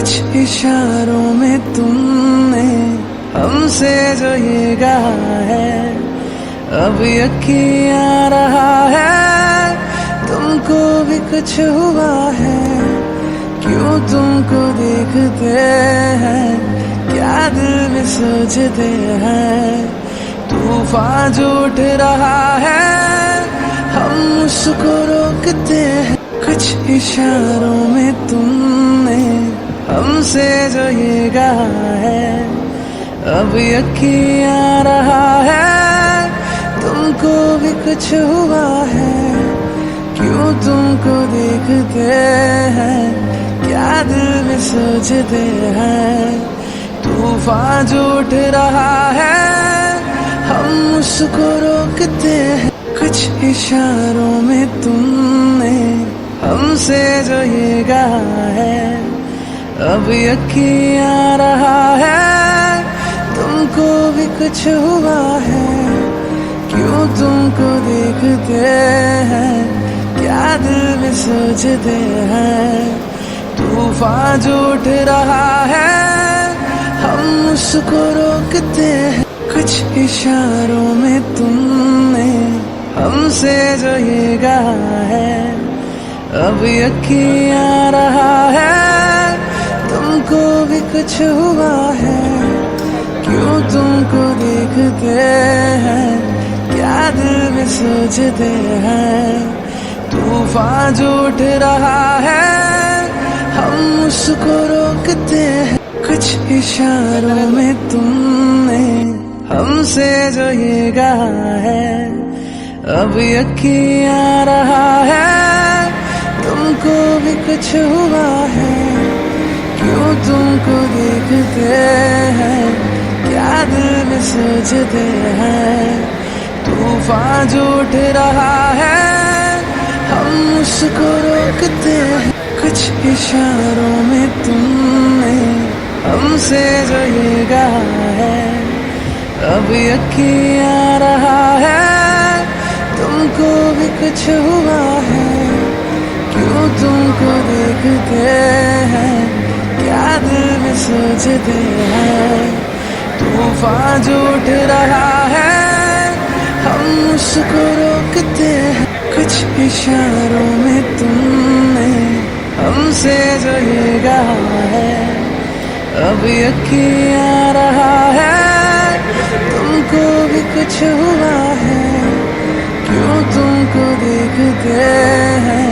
कुछ इशारों में तुमने हमसे जो ये कहा है, अब यकीन आ रहा है तुमको भी कुछ हुआ है। क्यों तुमको देखते हैं, क्या दिल में सोचते हैं, तूफान जो उठ रहा है हम उसको रोकते हैं। कुछ इशारों में तुमने हमसे जो ये कहा है, अब यकीन आ रहा है तुमको भी कुछ हुआ है। क्यों तुमको देखते हैं, क्या दिल में सोचते हैं, तूफान जो उठ रहा है हम उसको रोकते हैं। कुछ इशारों में तुमने हमसे जो ये कहा है, अब यकीन आ रहा है तुमको भी कुछ हुआ है। क्यों तुमको देखते हैं, क्या दिल में सोचते हैं, तूफान जो उठ रहा है हम उसको रोकते हैं। कुछ इशारों में तुमने हमसे जो ये कहा है, अब यकीन आ रहा है तुमको भी कुछ हुआ है। क्यों तुमको देखते हैं, क्या दिल में सोचते हैं, तूफान जो उठ रहा है हम उसको रोकते हैं। कुछ इशारों में तुमने हमसे जो ये कहा है, अब यकीन आ रहा है तुमको भी कुछ हुआ है। क्यों तुमको देखते हैं, क्या दिल में सोचते हैं, तूफान जो उठ रहा है हम उसको रोकते हैं। कुछ इशारों में तुमने हमसे जो ये कहा है, अब यकीन आ रहा है तुमको भी कुछ हुआ है। क्यों तुमको देखते हैं, क्या दिल में सोचते हैं, तूफान जो उठ रहा है हम उसको रोकते हैं। कुछ इशारों में तुमने हमसे जो ये कहा है, अब यकीन आ रहा है तुमको भी कुछ हुआ है। क्यों तुमको देखते हैं,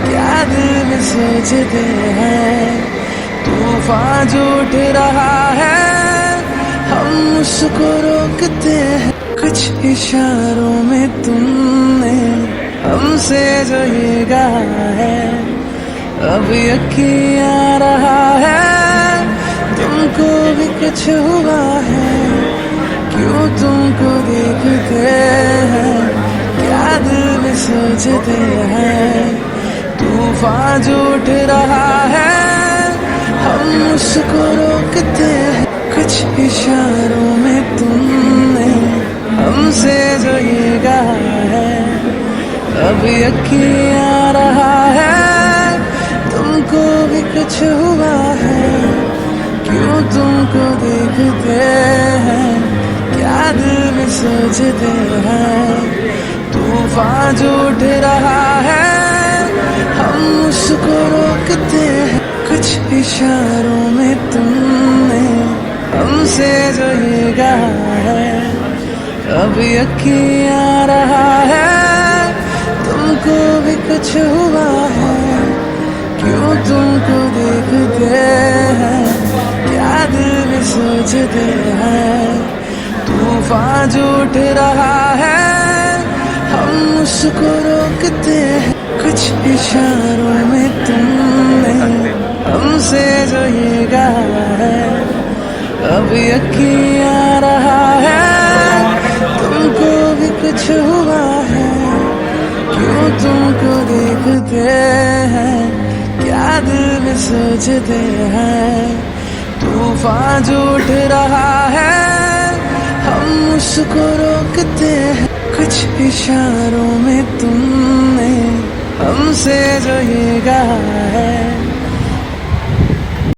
क्या दिल में सोचते हैं, तूफान जो उठ रहा है हम उसको रोकते हैं। कुछ इशारों में तुमने हमसे जो ये कहा है, अब यकीन आ रहा है तुमको भी कुछ हुआ है। क्यों तुमको देखते हैं, क्या दिल में सोचते हैं, तूफान जो उठ रहा है हम उसको रोकते हैं। कुछ इशारों में तुमने हमसे जो ये कहा है, अब यकीन आ रहा है तुमको भी कुछ हुआ है। क्यों तुमको देखते हैं, क्या दिल में सोचते हैं, तूफान जो उठ रहा है हम उसको रोकते हैं। कुछ इशारों में तुमने हमसे जो ये कहा है, अब यकीन आ रहा है तुमको भी कुछ हुआ है। क्यों तुमको देखते हैं, क्या दिल में सोचते हैं, तूफान जो उठ रहा है हम उसको रोकते हैं। कुछ इशारों में तुमने हमसे जो ये कहा है, अब यकीन आ रहा है तुमको भी कुछ हुआ है। क्यों तुमको देखते हैं, क्या दिल में सोचते हैं, तूफान जो उठ रहा है हम उसको रोकते हैं। कुछ इशारों में तुमने हमसे जो ये कहा है,